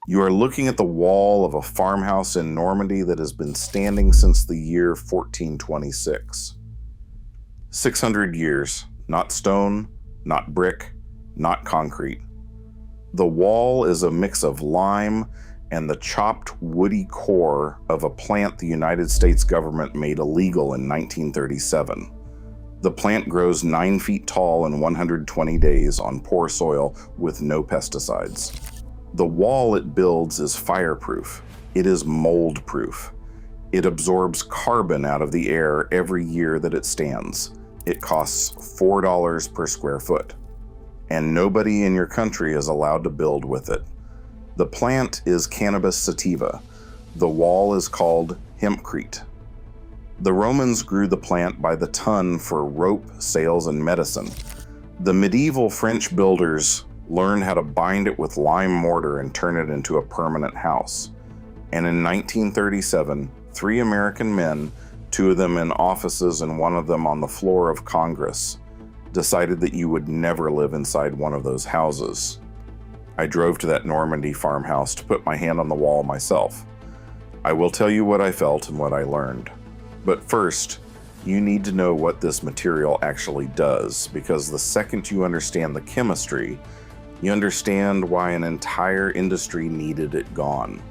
You are looking at the wall of a farmhouse in Normandy that has been standing since the year 1426. 600 years, not stone, not brick, not concrete. The wall is a mix of lime and the chopped woody core of a plant the United States government made illegal in 1937. The plant grows 9 feet tall in 120 days on poor soil with no pesticides. The wall it builds is fireproof. It is mold-proof. It absorbs carbon out of the air every year that it stands. It costs $4 per square foot. And nobody in your country is allowed to build with it. The plant is Cannabis sativa. The wall is called hempcrete. The Romans grew the plant by the ton for rope, sails, and medicine. The medieval French builders learned how to bind it with lime mortar and turn it into a permanent house. And in 1937, 3 American men, 2 of them in offices and 1 of them on the floor of Congress, decided that you would never live inside one of those houses. I drove to that Normandy farmhouse to put my hand on the wall myself. I will tell you what I felt and what I learned. But first, you need to know what this material actually does, because the second you understand the chemistry, you understand why an entire industry needed it gone.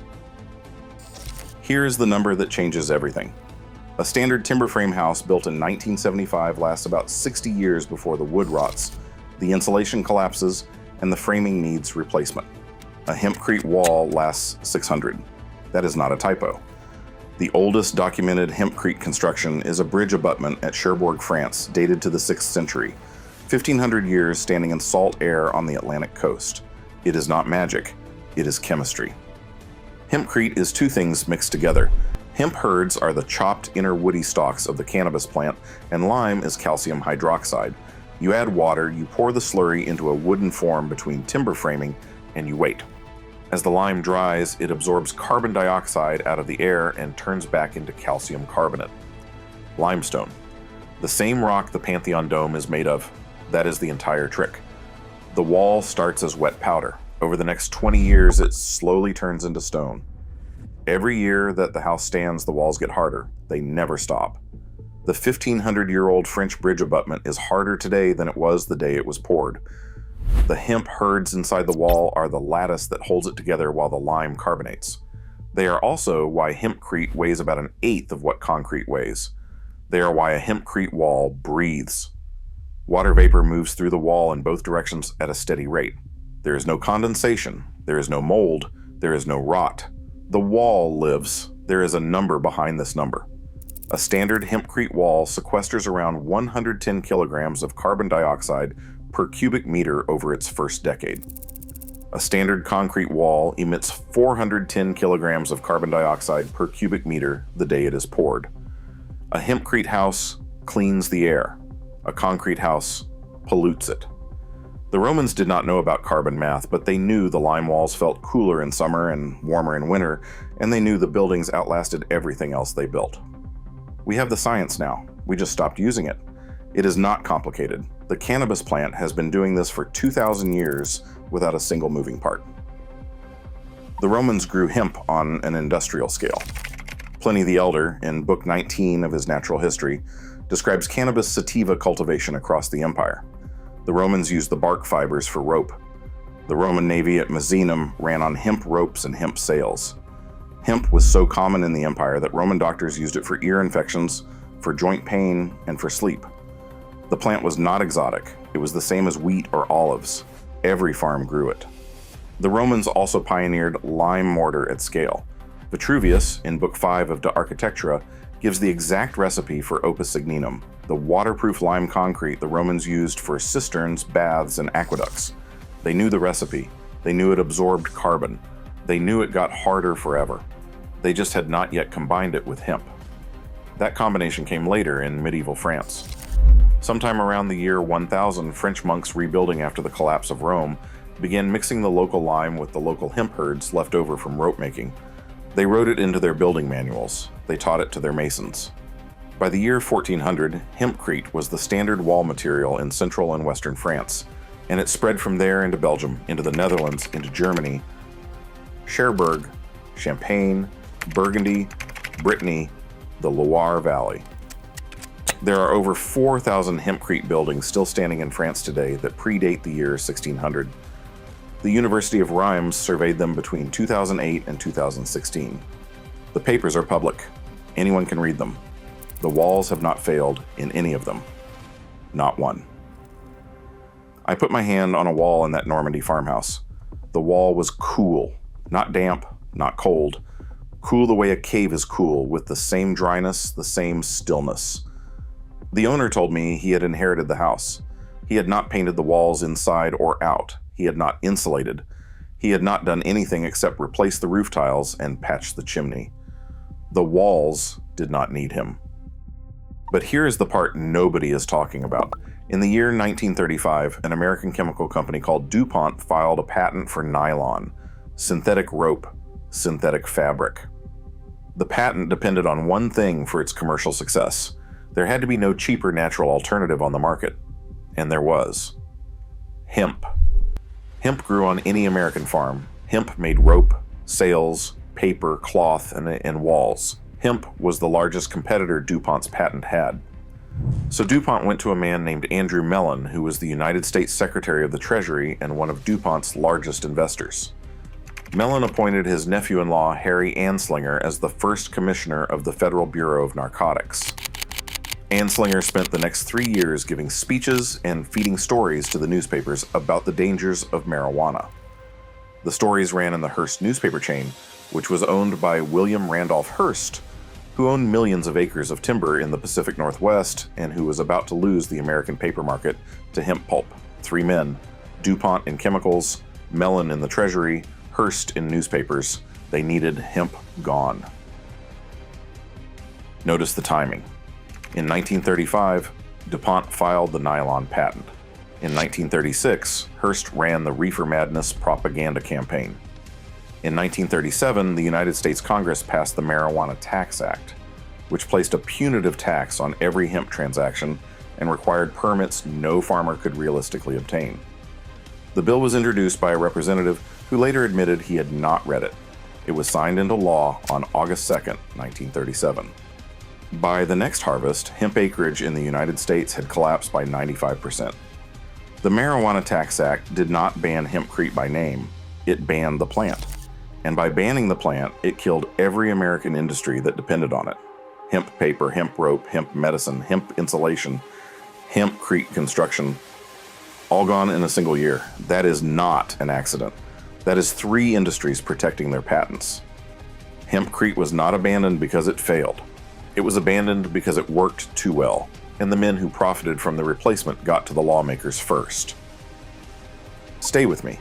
Here's the number that changes everything. A standard timber frame house built in 1975 lasts about 60 years before the wood rots, the insulation collapses, and the framing needs replacement. A hempcrete wall lasts 600. That is not a typo. The oldest documented hempcrete construction is a bridge abutment at Cherbourg, France, dated to the 6th century. 1,500 years standing in salt air on the Atlantic coast. It is not magic, it is chemistry. Hempcrete is 2 things mixed together. Hemp hurds are the chopped inner woody stalks of the cannabis plant, and lime is calcium hydroxide. You add water, you pour the slurry into a wooden form between timber framing, and you wait. As the lime dries, it absorbs carbon dioxide out of the air and turns back into calcium carbonate. Limestone. The same rock the Pantheon Dome is made of. That is the entire trick. The wall starts as wet powder. Over the next 20 years, it slowly turns into stone. Every year that the house stands, the walls get harder. They never stop. The 1,500-year-old French bridge abutment is harder today than it was the day it was poured. The hemp hurds inside the wall are the lattice that holds it together while the lime carbonates. They are also why hempcrete weighs about 1/8 of what concrete weighs. They are why a hempcrete wall breathes. Water vapor moves through the wall in both directions at a steady rate. There is no condensation. There is no mold. There is no rot. The wall lives. There is a number behind this number. A standard hempcrete wall sequesters around 110 kilograms of carbon dioxide per cubic meter over its first decade. A standard concrete wall emits 410 kilograms of carbon dioxide per cubic meter the day it is poured. A hempcrete house cleans the air. A concrete house pollutes it. The Romans did not know about carbon math, but they knew the lime walls felt cooler in summer and warmer in winter, and they knew the buildings outlasted everything else they built. We have the science now. We just stopped using it. It is not complicated. The cannabis plant has been doing this for 2,000 years without a single moving part. The Romans grew hemp on an industrial scale. Pliny the Elder, in Book 19 of his Natural History, describes cannabis sativa cultivation across the empire. The Romans used the bark fibers for rope. The Roman navy at Signinum ran on hemp ropes and hemp sails. Hemp was so common in the empire that Roman doctors used it for ear infections, for joint pain, and for sleep. The plant was not exotic. It was the same as wheat or olives. Every farm grew it. The Romans also pioneered lime mortar at scale. Vitruvius, in Book 5 of De Architectura, gives the exact recipe for Opus Signinum, the waterproof lime concrete the Romans used for cisterns, baths, and aqueducts. They knew the recipe. They knew it absorbed carbon. They knew it got harder forever. They just had not yet combined it with hemp. That combination came later in medieval France. Sometime around the year 1000, French monks rebuilding after the collapse of Rome began mixing the local lime with the local hemp hurds left over from rope making. They wrote it into their building manuals. They taught it to their masons. By the year 1400, hempcrete was the standard wall material in central and western France, and it spread from there into Belgium, into the Netherlands, into Germany, Cherbourg, Champagne, Burgundy, Brittany, the Loire Valley. There are over 4,000 hempcrete buildings still standing in France today that predate the year 1600. The University of Reims surveyed them between 2008 and 2016. The papers are public. Anyone can read them. The walls have not failed in any of them. Not one. I put my hand on a wall in that Normandy farmhouse. The wall was cool, not damp, not cold. Cool the way a cave is cool, with the same dryness, the same stillness. The owner told me he had inherited the house. He had not painted the walls inside or out. He had not insulated. He had not done anything except replace the roof tiles and patch the chimney. The walls did not need him. But here is the part nobody is talking about. In the year 1935, an American chemical company called DuPont filed a patent for nylon, synthetic rope, synthetic fabric. The patent depended on one thing for its commercial success. There had to be no cheaper natural alternative on the market. And there was. Hemp. Hemp grew on any American farm. Hemp made rope, sails, paper, cloth, and walls. Hemp was the largest competitor DuPont's patent had. So DuPont went to a man named Andrew Mellon, who was the United States Secretary of the Treasury and one of DuPont's largest investors. Mellon appointed his nephew-in-law Harry Anslinger as the first commissioner of the Federal Bureau of Narcotics. Anslinger spent the next 3 years giving speeches and feeding stories to the newspapers about the dangers of marijuana. The stories ran in the Hearst newspaper chain, which was owned by William Randolph Hearst, who owned millions of acres of timber in the Pacific Northwest and who was about to lose the American paper market to hemp pulp. 3 men, DuPont in chemicals, Mellon in the Treasury, Hearst in newspapers. They needed hemp gone. Notice the timing. In 1935, DuPont filed the nylon patent. In 1936, Hearst ran the Reefer Madness propaganda campaign. In 1937, the United States Congress passed the Marijuana Tax Act, which placed a punitive tax on every hemp transaction and required permits no farmer could realistically obtain. The bill was introduced by a representative who later admitted he had not read it. It was signed into law on August 2, 1937. By the next harvest, hemp acreage in the United States had collapsed by 95%. The Marijuana Tax Act did not ban hempcrete by name, it banned the plant. And by banning the plant, it killed every American industry that depended on it. Hemp paper, hemp rope, hemp medicine, hemp insulation, hempcrete construction, all gone in a single year. That is not an accident. That is 3 industries protecting their patents. Hempcrete was not abandoned because it failed. It was abandoned because it worked too well, and the men who profited from the replacement got to the lawmakers first. Stay with me,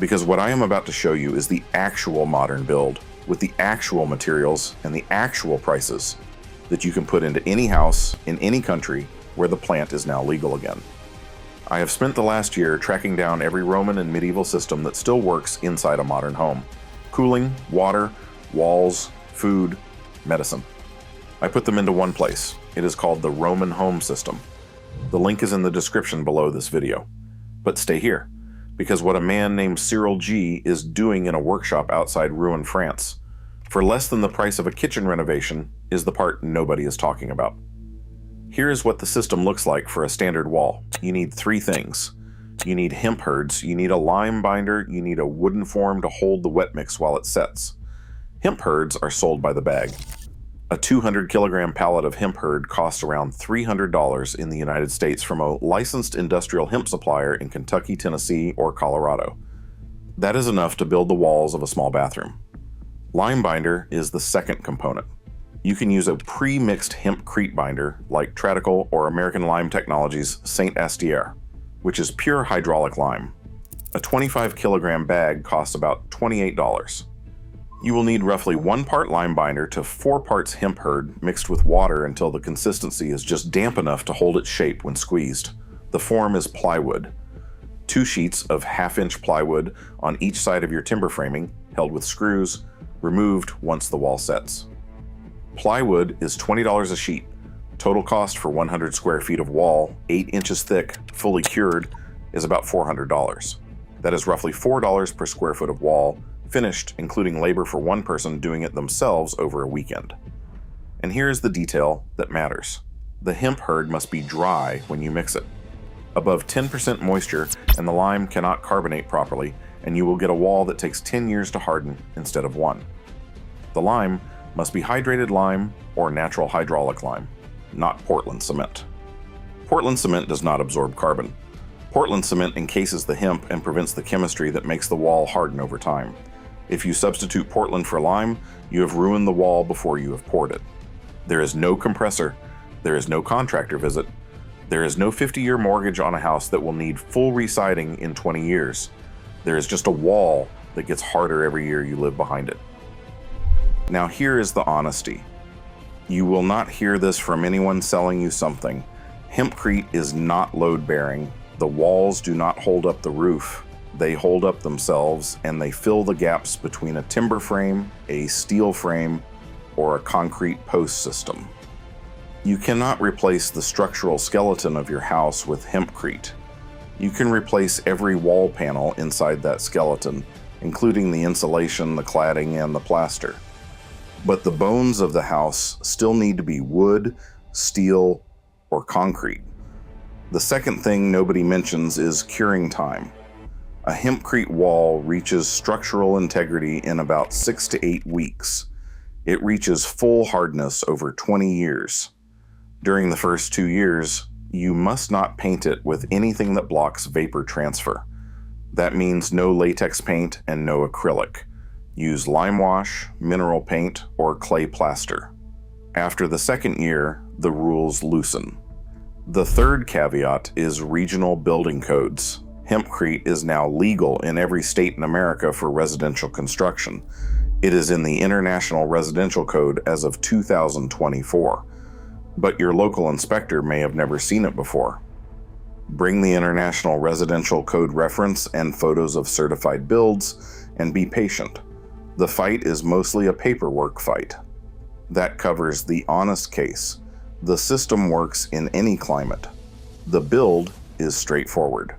because what I am about to show you is the actual modern build, with the actual materials and the actual prices that you can put into any house in any country where the plant is now legal again. I have spent the last year tracking down every Roman and medieval system that still works inside a modern home. Cooling, water, walls, food, medicine. I put them into one place. It is called the Roman home system. The link is in the description below this video. But stay here, because what a man named Cyril G is doing in a workshop outside Rouen, France, for less than the price of a kitchen renovation, is the part nobody is talking about. Here is what the system looks like for a standard wall. You need 3 things. You need hemp hurds, you need a lime binder, you need a wooden form to hold the wet mix while it sets. Hemp hurds are sold by the bag. A 200-kilogram pallet of hemp hurd costs around $300 in the United States from a licensed industrial hemp supplier in Kentucky, Tennessee, or Colorado. That is enough to build the walls of a small bathroom. Lime binder is the second component. You can use a pre-mixed hempcrete binder like Tradical or American Lime Technologies' Saint Astier, which is pure hydraulic lime. A 25-kilogram bag costs about $28. You will need roughly 1 part lime binder to 4 parts hemp hurd mixed with water until the consistency is just damp enough to hold its shape when squeezed. The form is plywood. 2 sheets of 1/2-inch plywood on each side of your timber framing, held with screws, removed once the wall sets. Plywood is $20 a sheet. Total cost for 100 square feet of wall, 8 inches thick, fully cured, is about $400. That is roughly $4 per square foot of wall, finished including labor for one person doing it themselves over a weekend. And here is the detail that matters. The hemp hurd must be dry when you mix it. Above 10% moisture and the lime cannot carbonate properly, and you will get a wall that takes 10 years to harden instead of 1. The lime must be hydrated lime or natural hydraulic lime, not Portland cement. Portland cement does not absorb carbon. Portland cement encases the hemp and prevents the chemistry that makes the wall harden over time. If you substitute Portland for lime, you have ruined the wall before you have poured it. There is no compressor, there is no contractor visit, there is no 50-year mortgage on a house that will need full residing in 20 years. There is just a wall that gets harder every year you live behind it. Now here is the honesty. You will not hear this from anyone selling you something. Hempcrete is not load-bearing. The walls do not hold up the roof. They hold up themselves, and they fill the gaps between a timber frame, a steel frame, or a concrete post system. You cannot replace the structural skeleton of your house with hempcrete. You can replace every wall panel inside that skeleton, including the insulation, the cladding, and the plaster. But the bones of the house still need to be wood, steel, or concrete. The second thing nobody mentions is curing time. A hempcrete wall reaches structural integrity in about 6 to 8 weeks. It reaches full hardness over 20 years. During the first 2 years, you must not paint it with anything that blocks vapor transfer. That means no latex paint and no acrylic. Use lime wash, mineral paint, or clay plaster. After the second year, the rules loosen. The third caveat is regional building codes. Hempcrete is now legal in every state in America for residential construction. It is in the International Residential Code as of 2024. But your local inspector may have never seen it before. Bring the International Residential Code reference and photos of certified builds, and be patient. The fight is mostly a paperwork fight. That covers the honest case. The system works in any climate. The build is straightforward.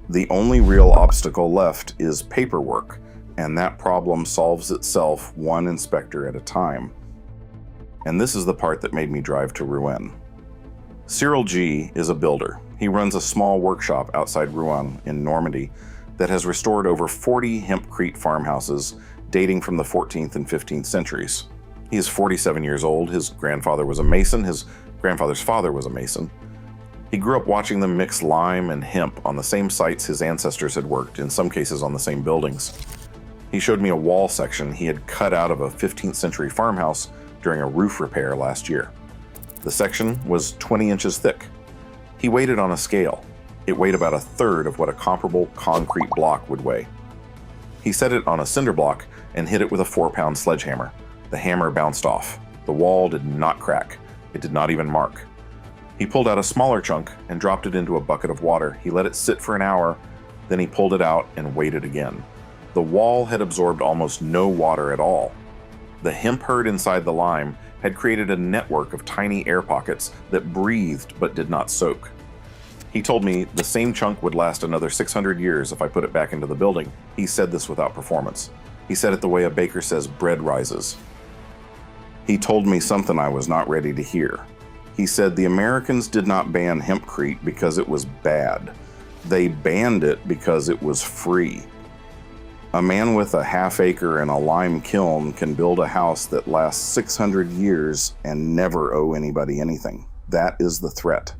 The only real obstacle left is paperwork, and that problem solves itself one inspector at a time. And this is the part that made me drive to Rouen. Cyril G. is a builder. He runs a small workshop outside Rouen in Normandy that has restored over 40 hempcrete farmhouses dating from the 14th and 15th centuries. He is 47 years old. His grandfather was a mason. His grandfather's father was a mason. He grew up watching them mix lime and hemp on the same sites his ancestors had worked, in some cases on the same buildings. He showed me a wall section he had cut out of a 15th century farmhouse during a roof repair last year. The section was 20 inches thick. He weighed it on a scale. It weighed about a third of what a comparable concrete block would weigh. He set it on a cinder block and hit it with a 4-pound sledgehammer. The hammer bounced off. The wall did not crack. It did not even mark. He pulled out a smaller chunk and dropped it into a bucket of water. He let it sit for an hour, then he pulled it out and weighed it again. The wall had absorbed almost no water at all. The hemp hurd inside the lime had created a network of tiny air pockets that breathed but did not soak. He told me the same chunk would last another 600 years if I put it back into the building. He said this without performance. He said it the way a baker says bread rises. He told me something I was not ready to hear. He said the Americans did not ban hempcrete because it was bad. They banned it because it was free. A man with a half acre and a lime kiln can build a house that lasts 600 years and never owe anybody anything. That is the threat.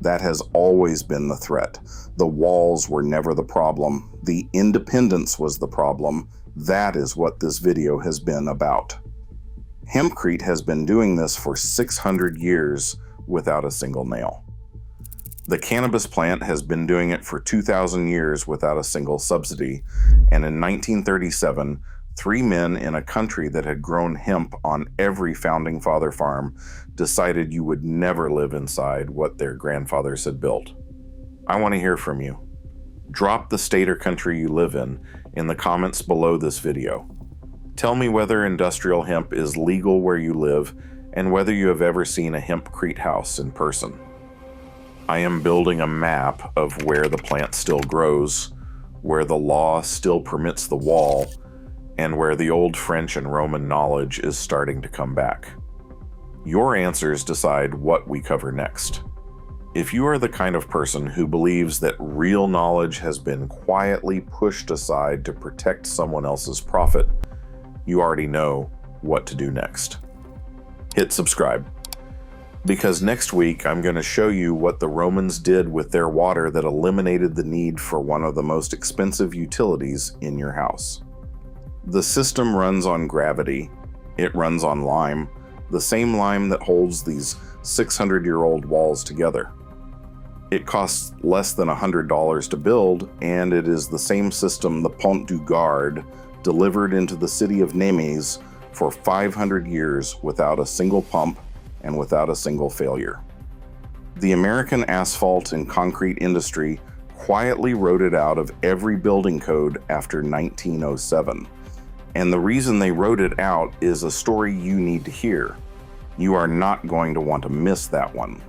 That has always been the threat. The walls were never the problem. The independence was the problem. That is what this video has been about. Hempcrete has been doing this for 600 years without a single nail. The cannabis plant has been doing it for 2,000 years without a single subsidy, and in 1937, 3 men in a country that had grown hemp on every founding father farm decided you would never live inside what their grandfathers had built. I want to hear from you. Drop the state or country you live in the comments below this video. Tell me whether industrial hemp is legal where you live and whether you have ever seen a hempcrete house in person. I am building a map of where the plant still grows, where the law still permits the wall, and where the old French and Roman knowledge is starting to come back. Your answers decide what we cover next. If you are the kind of person who believes that real knowledge has been quietly pushed aside to protect someone else's profit, you already know what to do next. Hit subscribe, because next week I'm going to show you what the Romans did with their water that eliminated the need for one of the most expensive utilities in your house. The system runs on gravity. It runs on lime, the same lime that holds these 600-year-old walls together. It costs less than $100 to build, and it is the same system the Pont du Gard delivered into the city of Nemes for 500 years without a single pump and without a single failure. The American asphalt and concrete industry quietly wrote it out of every building code after 1907. And the reason they wrote it out is a story you need to hear. You are not going to want to miss that one.